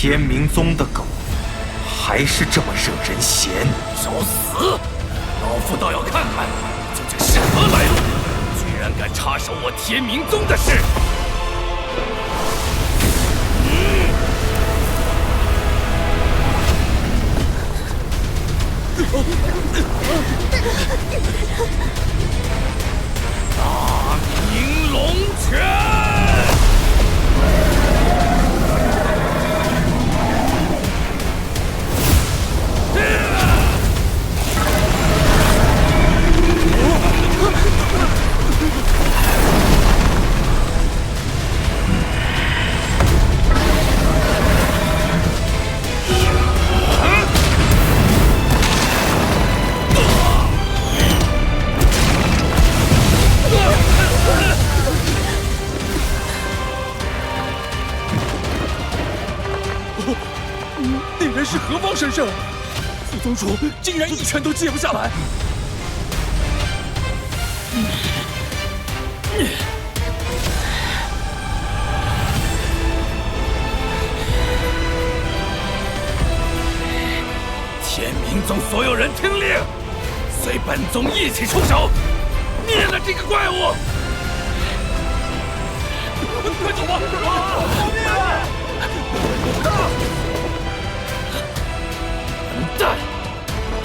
天明宗的狗，还是这么惹人嫌。找死！老夫倒要看看究竟是何来路，居然敢插手我天明宗的事！大明龙拳！ 那人是何方神圣？副宗主竟然一拳都接不下来！天明宗所有人听令，随本宗一起出手，灭了这个怪物！快走吧！救命啊！ 混蛋！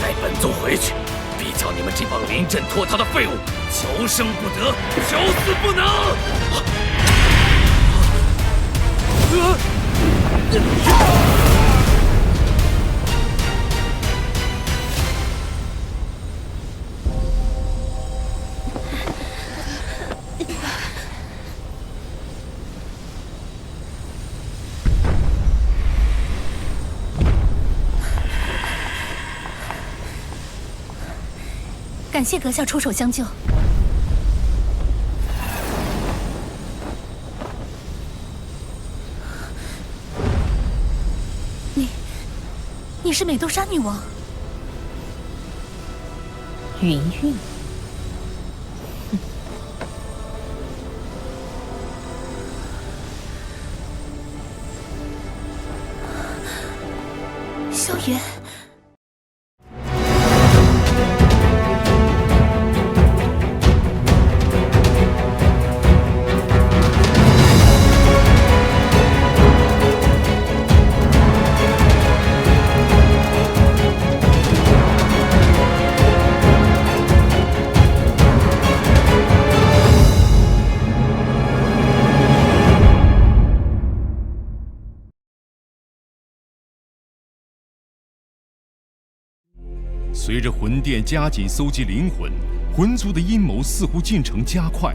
带本宗回去，必叫你们这帮临阵脱逃的废物求生不得，求死不能！感谢阁下出手相救。你是美杜莎女王？云韵。萧炎。 随着魂殿加紧搜集灵魂，魂族的阴谋似乎进程加快，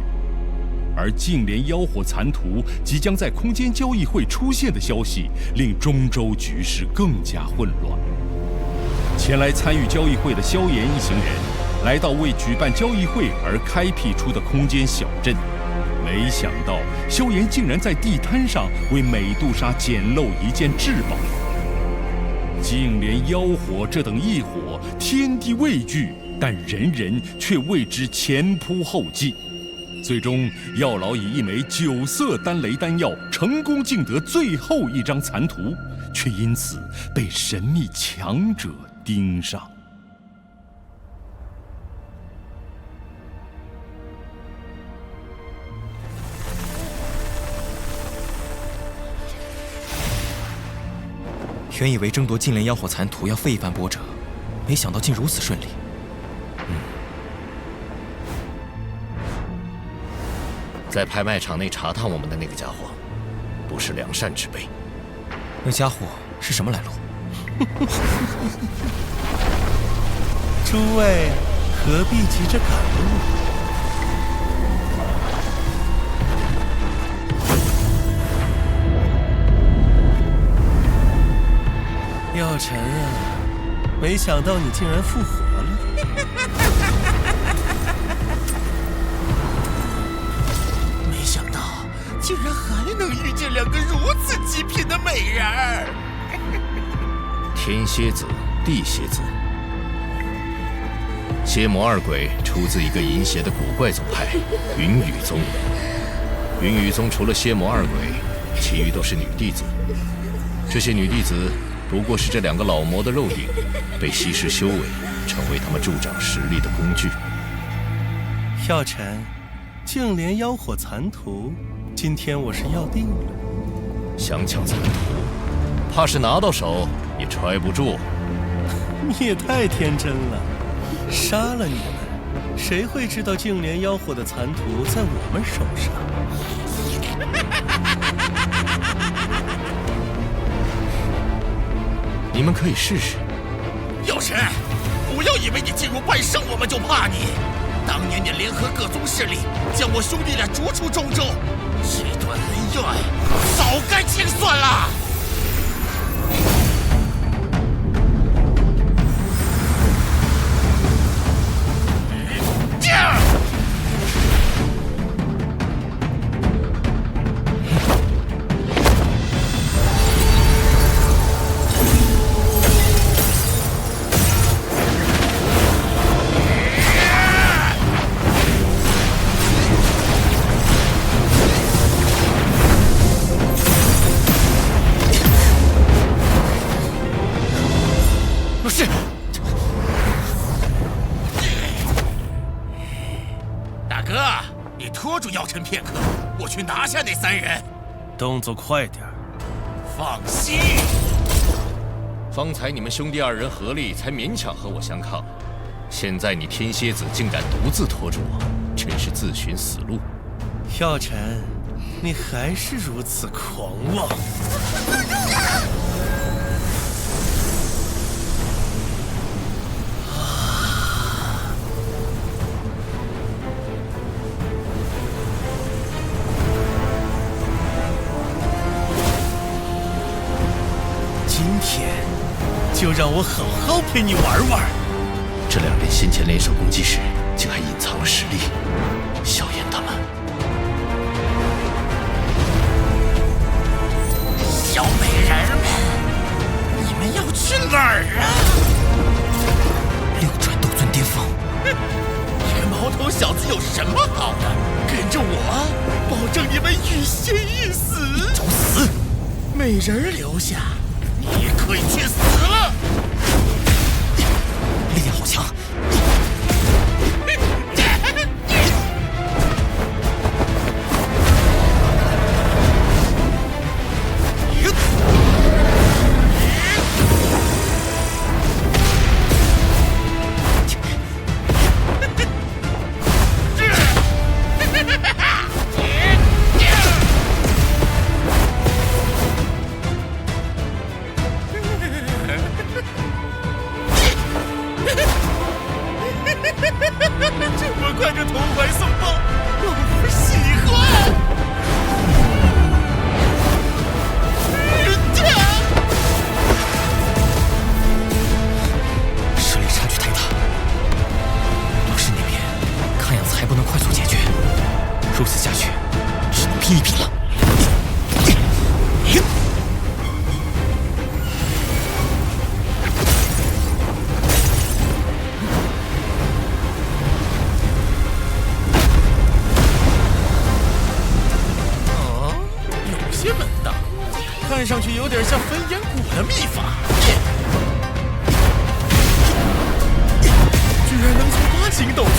而净莲妖火残图即将在空间交易会出现的消息，令中州局势更加混乱。前来参与交易会的萧炎一行人，来到为举办交易会而开辟出的空间小镇，没想到萧炎竟然在地摊上为美杜莎捡漏一件至宝。 净莲妖火这等异火，天地畏惧，但人人却为之前仆后继。最终，药老以一枚9色丹雷丹药成功竞得最后一张残图，却因此被神秘强者盯上。原以为争夺净莲妖火残图要费一番波折，没想到竟如此顺利。在拍卖场内查探我们的那个家伙，不是良善之辈。那家伙是什么来路？诸位何必急着赶路？ 药尘啊，没想到你竟然复活了！没想到竟然还能遇见2个如此极品的美人儿！天蝎子，地蝎子，蝎魔二鬼出自一个淫邪的古怪宗派——云雨宗。云雨宗除了蝎魔二鬼，其余都是女弟子。这些女弟子不过是这2个老魔的肉影，被稀释修为，成为他们助长实力的工具。药尘，净莲妖火残图，今天我是要定了。想抢残图，怕是拿到手也揣不住。你也太天真了，杀了你们，谁会知道净莲妖火的残图在我们手上？你们可以试试。药尘，不要以为你进入半圣我们就怕你。当年你联合各宗势力，将我兄弟俩逐出中州，这段恩怨早该清算了。拖住药尘片刻，我去拿下那3人。动作快点。放心。方才你们兄弟2人合力，才勉强和我相抗。现在你天蝎子竟敢独自拖住我，真是自寻死路。药尘，你还是如此狂妄。就让我好好陪你玩玩。这2人先前联手攻击时，竟还隐藏了实力。萧炎他们，小美人们，你们要去哪儿啊？6转斗尊巅峰。这毛头小子有什么好的？跟着我，保证你们欲仙欲死。找死！美人留下。你可以去死了！力量好强！这么快就投怀送抱，老夫喜欢。实力差距太大，老师那边看样子还不能快速解决，如此下去，只能拼一拼了。看上去有点像焚炎谷的秘法，居然能从8星斗尊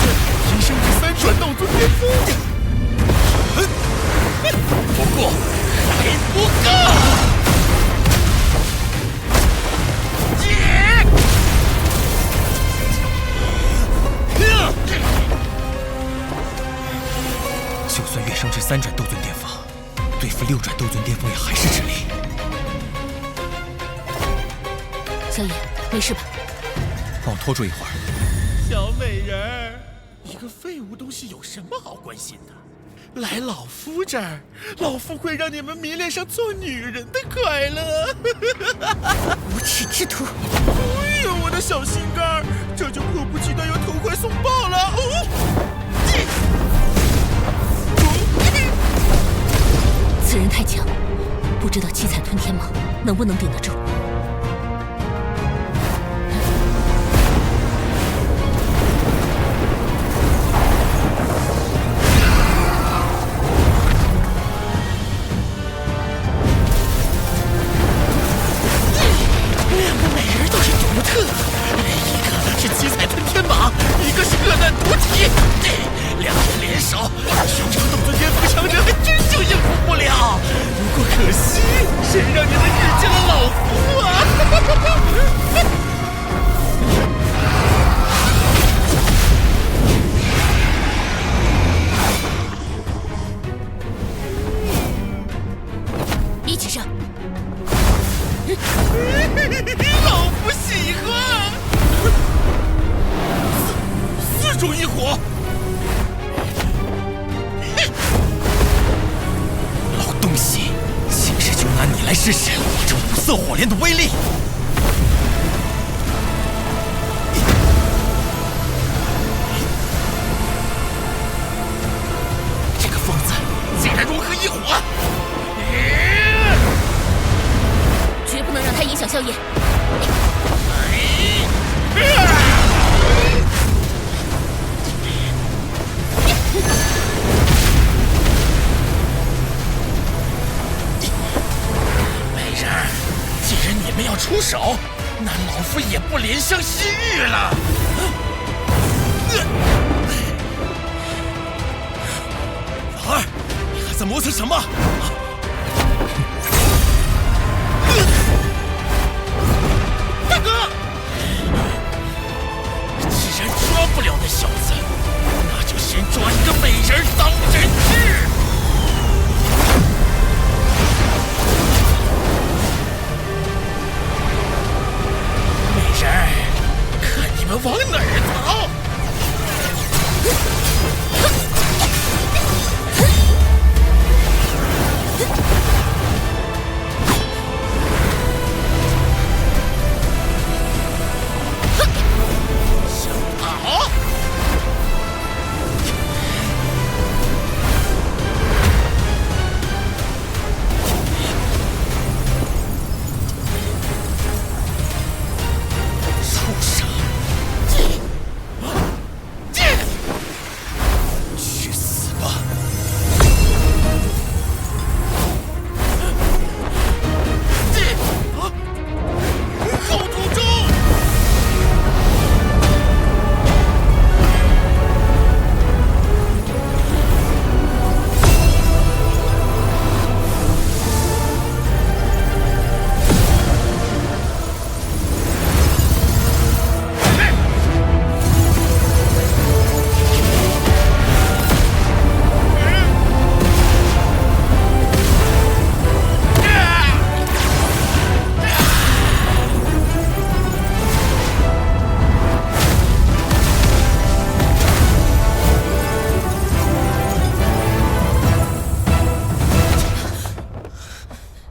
提升至3转斗尊巅峰。不过还不够。就算跃升至3转斗尊巅峰，对付6转斗尊巅峰也还是吃力。萧炎，没事吧？帮我拖住一会儿。小美人儿，一个废物东西有什么好关心的？来老夫这儿，老夫会让你们迷恋上做女人的快乐。无耻之徒！哎呦，我的小心肝儿，这就迫不及待要投怀送抱了。此人太强，不知道七彩吞天蟒能不能顶得住。一起上！老夫喜欢。四种异火。老东西，今日就拿你来试试我这五色火莲的威力！这个疯子竟然融合异火！绝不能让他影响萧炎。美人儿，既然你们要出手，那老夫也不怜香惜玉了。老二，你还在磨蹭什么？大哥，既然抓不了那小子，那就先抓一个美人当人质。美人儿，看你们往哪儿逃！想逃？畜生！去死吧！后土中！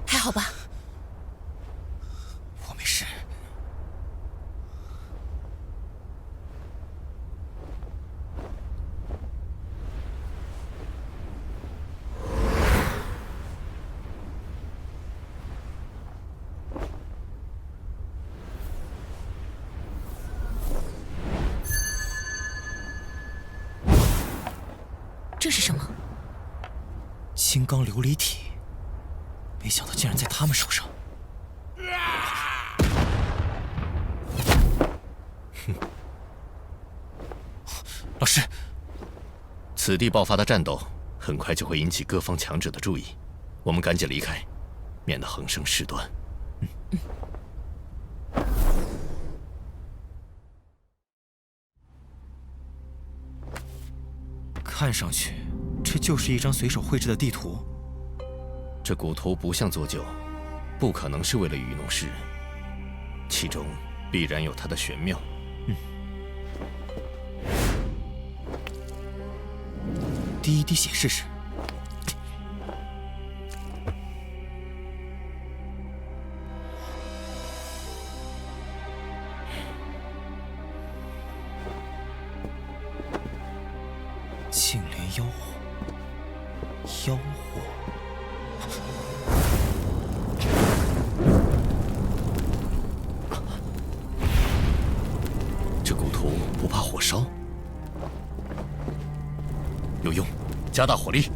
还好吧？我没事。这是什么？金刚琉璃体，没想到竟然在他们手上。老师，此地爆发的战斗很快就会引起各方强者的注意，我们赶紧离开，免得横生事端。看上去，这就是一张随手绘制的地图。这骨头不像作旧，不可能是为了愚弄世人，其中必然有它的玄妙。滴一滴血试试。净莲妖火，妖火。这骨头不怕火烧？有用，加大火力。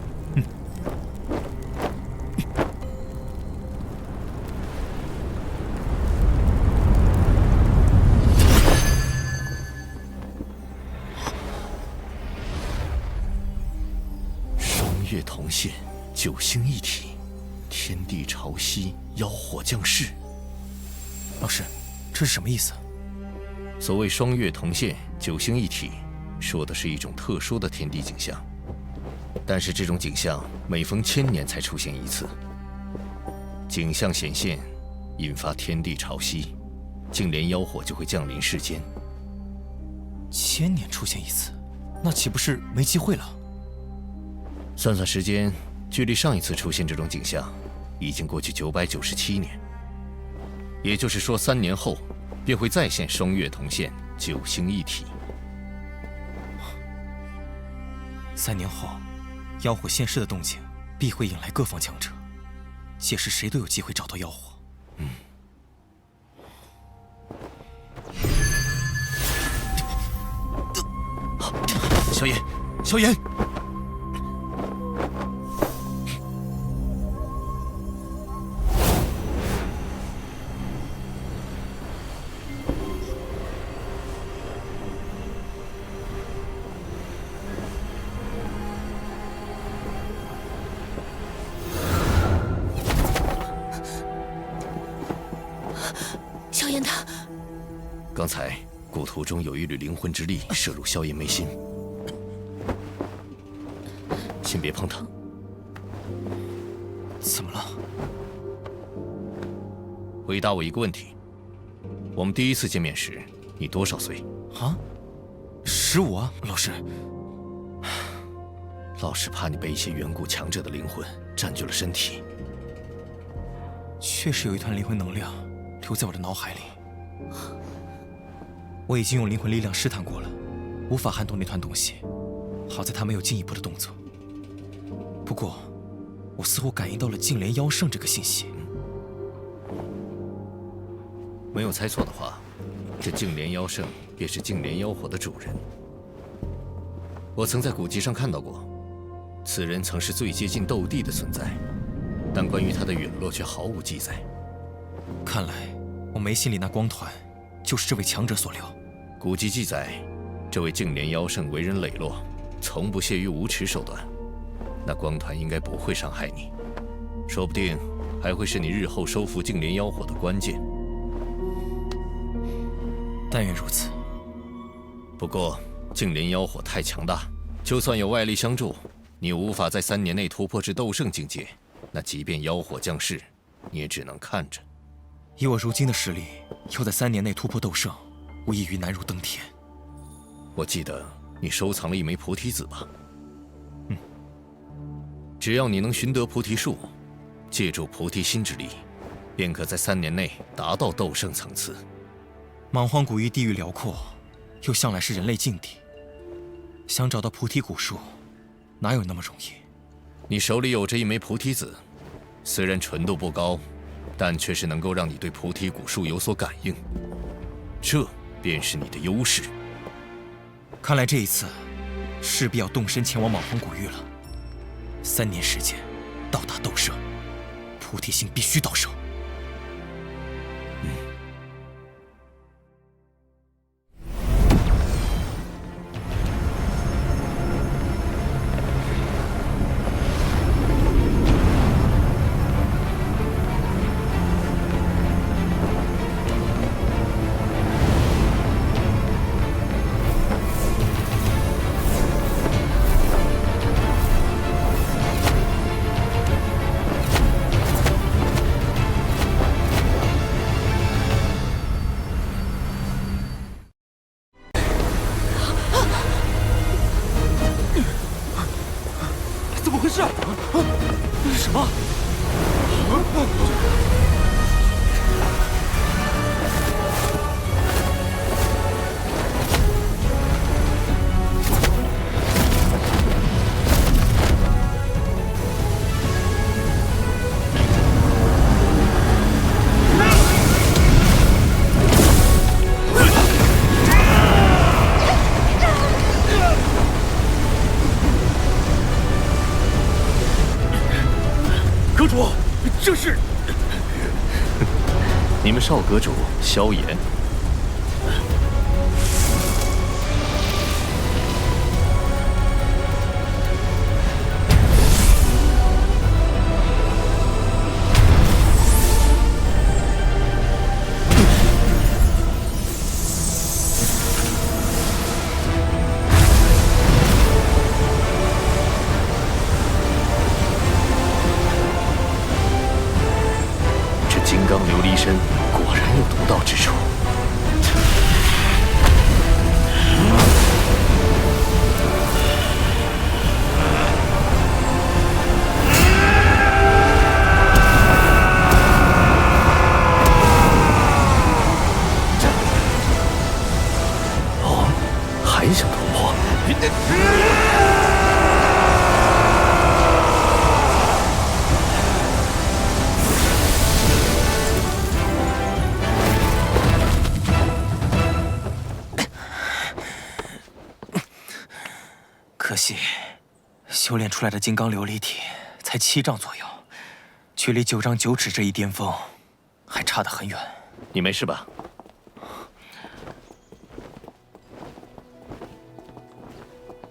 双月同现，九星一体，天地潮汐，妖火降世。老师，这是什么意思？所谓双月同现，九星一体，说的是一种特殊的天地景象。但是这种景象每逢1000年才出现一次。景象显现，引发天地潮汐，净莲妖火就会降临世间。1000年出现一次，那岂不是没机会了？算算时间，距离上一次出现这种景象，已经过去997年。也就是说，3年后便会再现双月同现，九星一体。3年后，妖火现世的动静必会引来各方强者，届时谁都有机会找到妖火。萧炎，萧炎！萧炎他，刚才故途中有一缕灵魂之力射入萧炎眉心，先别碰他。怎么了？回答我一个问题：我们第一次见面时，你多少岁？啊？15啊，老师。老是怕你被一些远古强者的灵魂占据了身体。确实有一团灵魂能量留在我的脑海里，我已经用灵魂力量试探过了，无法撼动那团东西。好在它没有进一步的动作。不过，我似乎感应到了净莲妖圣这个信息。没有猜错的话，这净莲妖圣便是净莲妖火的主人。我曾在古籍上看到过，此人曾是最接近斗帝的存在，但关于他的陨落却毫无记载。看来我眉心里那光团，就是这位强者所留。古籍记载，这位净莲妖圣为人磊落，从不屑于无耻手段。那光团应该不会伤害你，说不定还会是你日后收服净莲妖火的关键。但愿如此。不过，净莲妖火太强大，就算有外力相助，你无法在3年内突破至斗圣境界。那即便妖火降世，你也只能看着。以我如今的实力，要在3年内突破斗圣，无异于难如登天。我记得你收藏了一枚菩提子吧？只要你能寻得菩提树，借助菩提心之力，便可在3年内达到斗圣层次。莽荒古域地域辽阔，又向来是人类禁地，想找到菩提古树，哪有那么容易？你手里有着一枚菩提子，虽然纯度不高，但却是能够让你对菩提古树有所感应，这便是你的优势。看来这一次，势必要动身前往莽荒古域了。3年时间，到达斗圣，菩提心必须到手。怎么回事？什么？阁主，这是你们少阁主萧炎。果然有独到之处。还想突破？可惜，修炼出来的金刚琉璃体才7丈左右，距离9丈9尺这一巅峰还差得很远。你没事吧？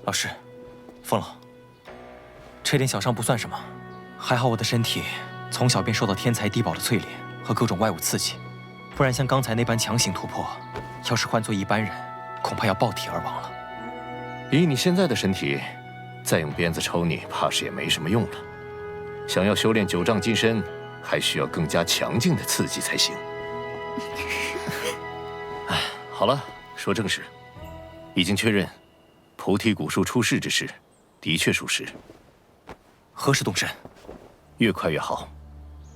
老师，疯了。这点小伤不算什么，还好我的身体从小便受到天材地宝的淬炼和各种外物刺激，不然像刚才那般强行突破，要是换做一般人，恐怕要爆体而亡了。以你现在的身体，再用鞭子抽你，怕是也没什么用了。想要修炼9丈金身，还需要更加强劲的刺激才行。哎，好了，说正事，已经确认。菩提古树出事之事，的确属实。何时动身？越快越好。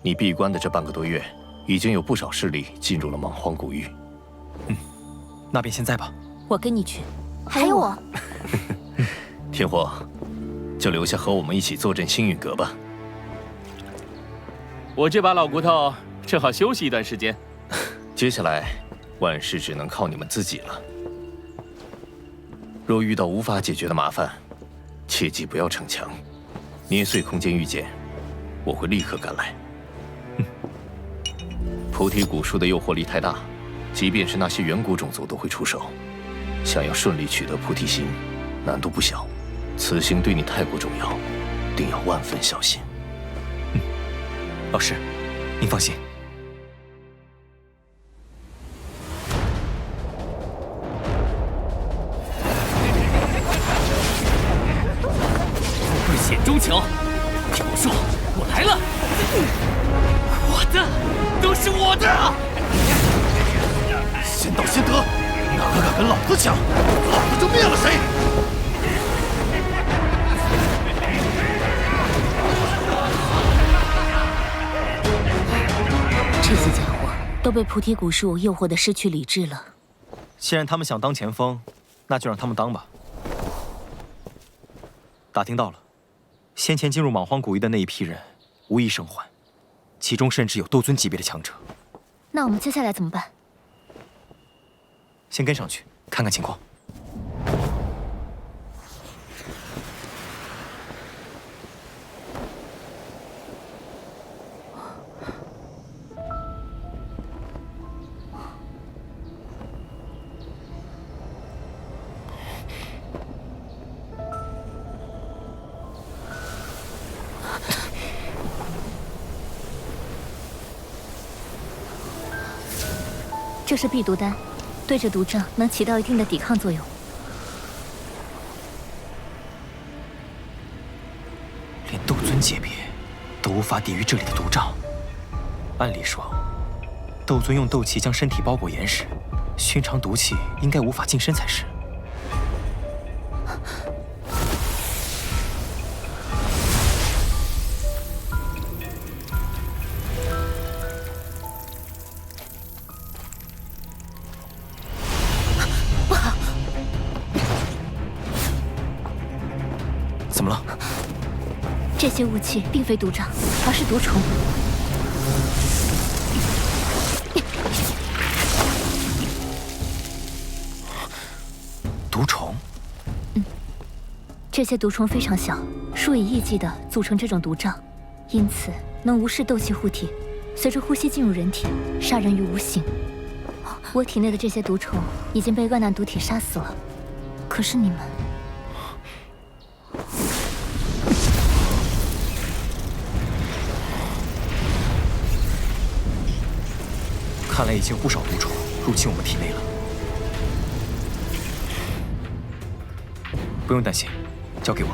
你闭关的这半个多月，已经有不少势力进入了莽荒古域。那便现在吧。我跟你去。还有我。天火，就留下和我们一起坐镇星陨阁吧。我这把老骨头正好休息一段时间。接下来，万事只能靠你们自己了。若遇到无法解决的麻烦，切记不要逞强，捏碎空间玉简，我会立刻赶来。菩提古树的诱惑力太大，即便是那些远古种族都会出手。想要顺利取得菩提心，难度不小。此行对你太过重要，定要万分小心。老师，您放心。不险中求，天火树，我来了！我的，都是我的！先到先得，哪个敢跟老子抢，老子就灭了谁！这些家伙都被菩提古树诱惑得失去理智了。既然他们想当前锋，那就让他们当吧。打听到了，先前进入莽荒古域的那一批人，无一生还，其中甚至有斗尊级别的强者。那我们接下来怎么办？先跟上去看看情况。这是避毒丹，对着毒障能起到一定的抵抗作用。连斗尊级别都无法抵御这里的毒障。按理说，斗尊用斗气将身体包裹严实，寻常毒气应该无法近身才是。怎么了？这些雾气并非毒障，而是毒虫。毒虫？这些毒虫非常小，数以亿计的组成这种毒障，因此能无视斗气护体，随着呼吸进入人体，杀人于无形。我体内的这些毒虫已经被万难毒体杀死了，可是你们……看来已经有不少毒虫入侵我们体内了。不用担心，交给我。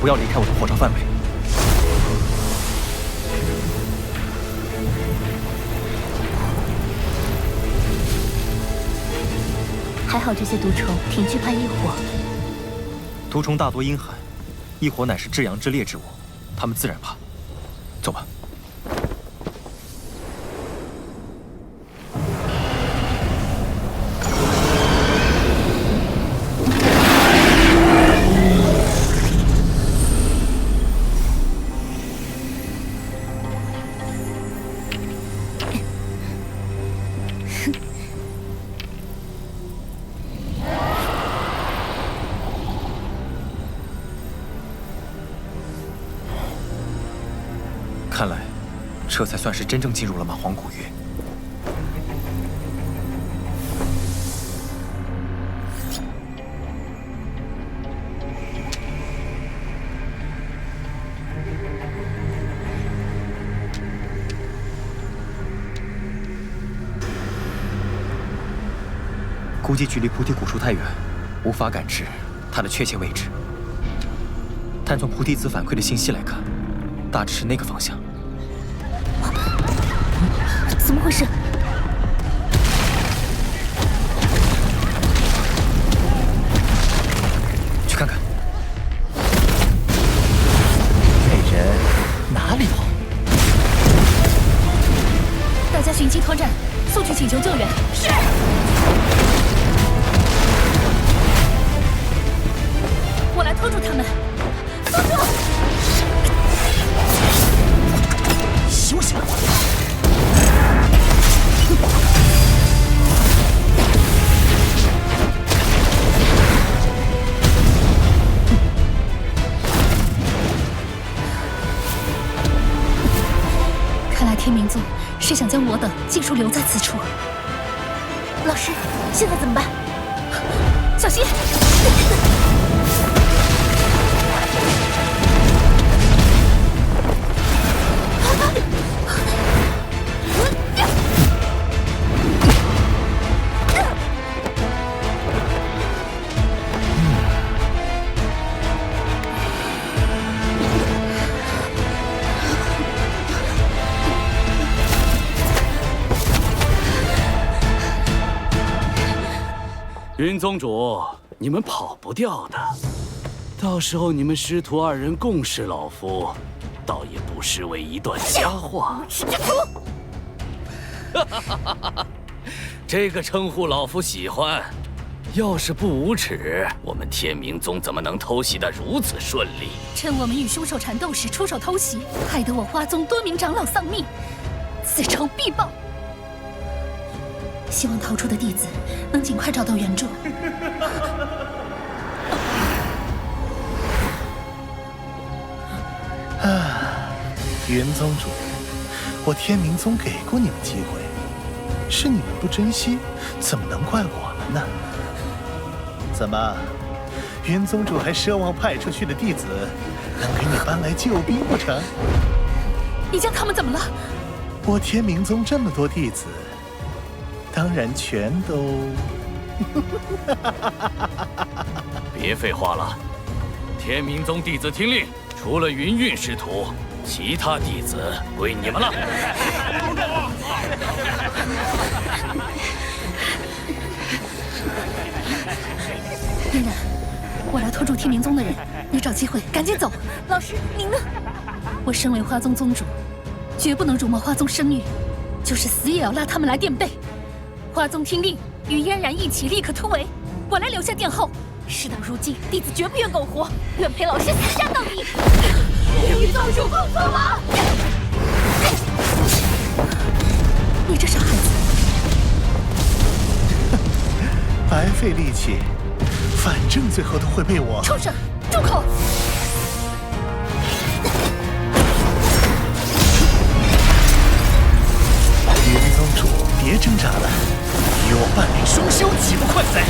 不要离开我的火烧范围。还好这些毒虫挺惧怕异火。毒虫大多阴寒，异火乃是至阳之烈之物，他们自然怕。走吧。看来，这才算是真正进入了蛮荒古域。估计距离菩提古树太远，无法感知它的确切位置。但从菩提子反馈的信息来看，大致是那个方向。 怎么回事？去看看。那人哪里跑？大家寻机脱战，速去请求救援。是。我来拖住他们。拖住！休想！ 看来天明宗是想将我等尽数留在此处。老师，现在怎么办？小心！云宗主，你们跑不掉的。到时候你们师徒二人共侍老夫，倒也不失为一段佳话。无耻之徒！这个称呼老夫喜欢。要是不无耻，我们天明宗怎么能偷袭得如此顺利？趁我们与凶手缠斗时出手偷袭，害得我花宗多名长老丧命，此仇必报。 希望逃出的弟子能尽快找到援助。云宗主，我天明宗给过你们机会，是你们不珍惜，怎么能怪我们呢？怎么，云宗主还奢望派出去的弟子能给你搬来救兵不成？你将他们怎么了？我天明宗这么多弟子。 当然，全都。别废话了，天明宗弟子听令，除了云韵师徒，其他弟子归你们了。嫣然，我来拖住天明宗的人，你找机会赶紧走。老师，您呢？我身为花宗宗主，绝不能辱没花宗声誉，就是死也要拉他们来垫背。 花宗听令，与嫣然一起立刻突围。我来留下殿后。事到如今，弟子绝不愿苟活，愿陪老师死战到底。与宗主共存亡！你这傻孩子，白费力气，反正最后都会被我。畜生，住口！ 云宗主，别挣扎了，与我伴领双修，岂不快哉？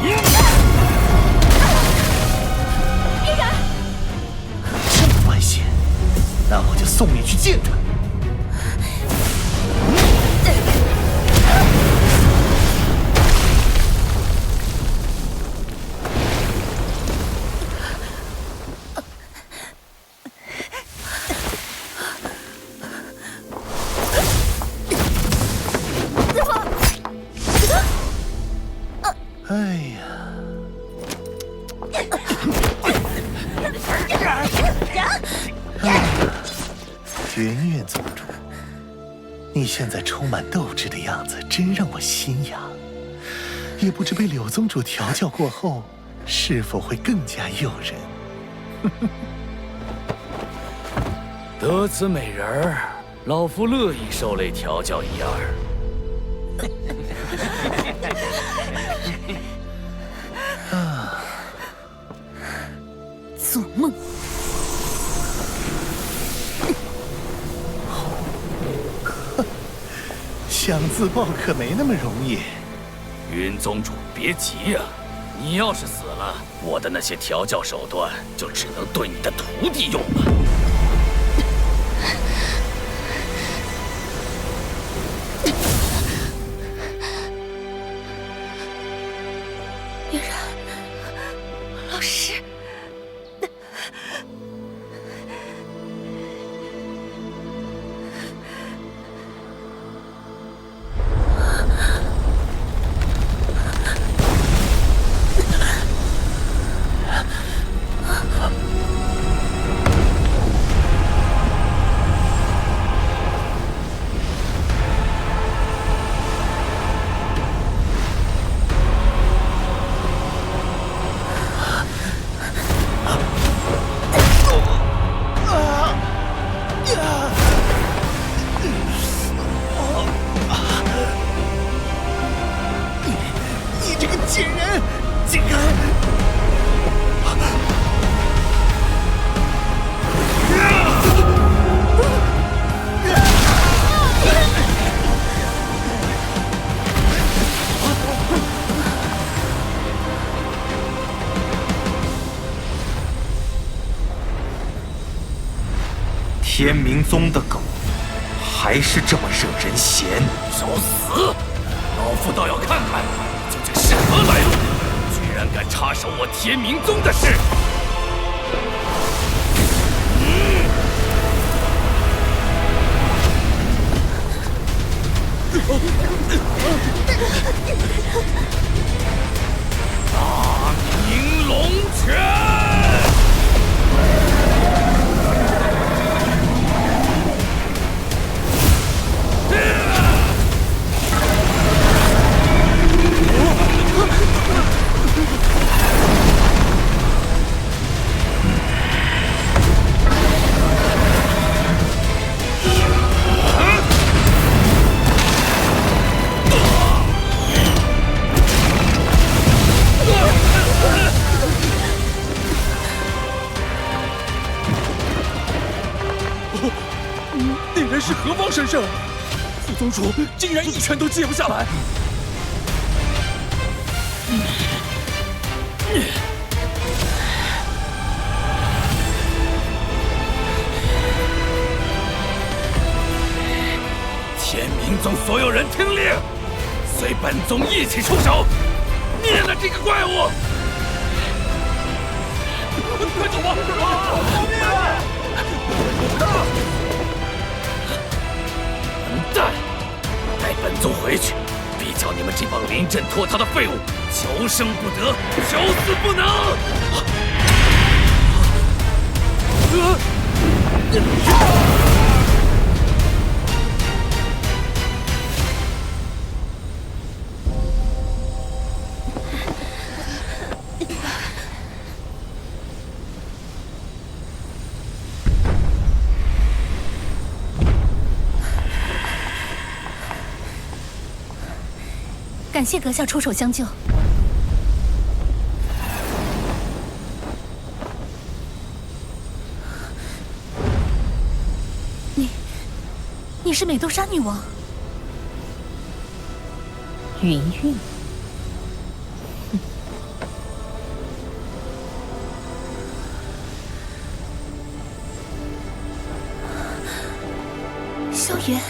嫣然，这么外显，那我就送你去见他。云云宗主，你现在充满斗志的样子，真让我心痒。也不知被柳宗主调教过后，是否会更加诱人。得此美人儿，老夫乐意受累调教一二。做梦！想自爆可没那么容易。云宗主，别急呀！你要是死了，我的那些调教手段就只能对你的徒弟用了。嫣然，老师。你这个贱人，竟敢！天明宗的狗，还是这么惹人嫌。找死！老夫倒要看看你究竟是何来路，居然敢插手我天明宗的事！大明龙拳！那人是何方神圣？副宗主竟然一拳都接不下来！天明宗所有人听令，随本宗一起出手，灭了这个怪物！快走吧！混蛋！带本宗回去，必叫你们这帮临阵脱逃的废物求生不得，求死不能！感谢阁下出手相救。你是美杜莎女王？云韵。萧炎。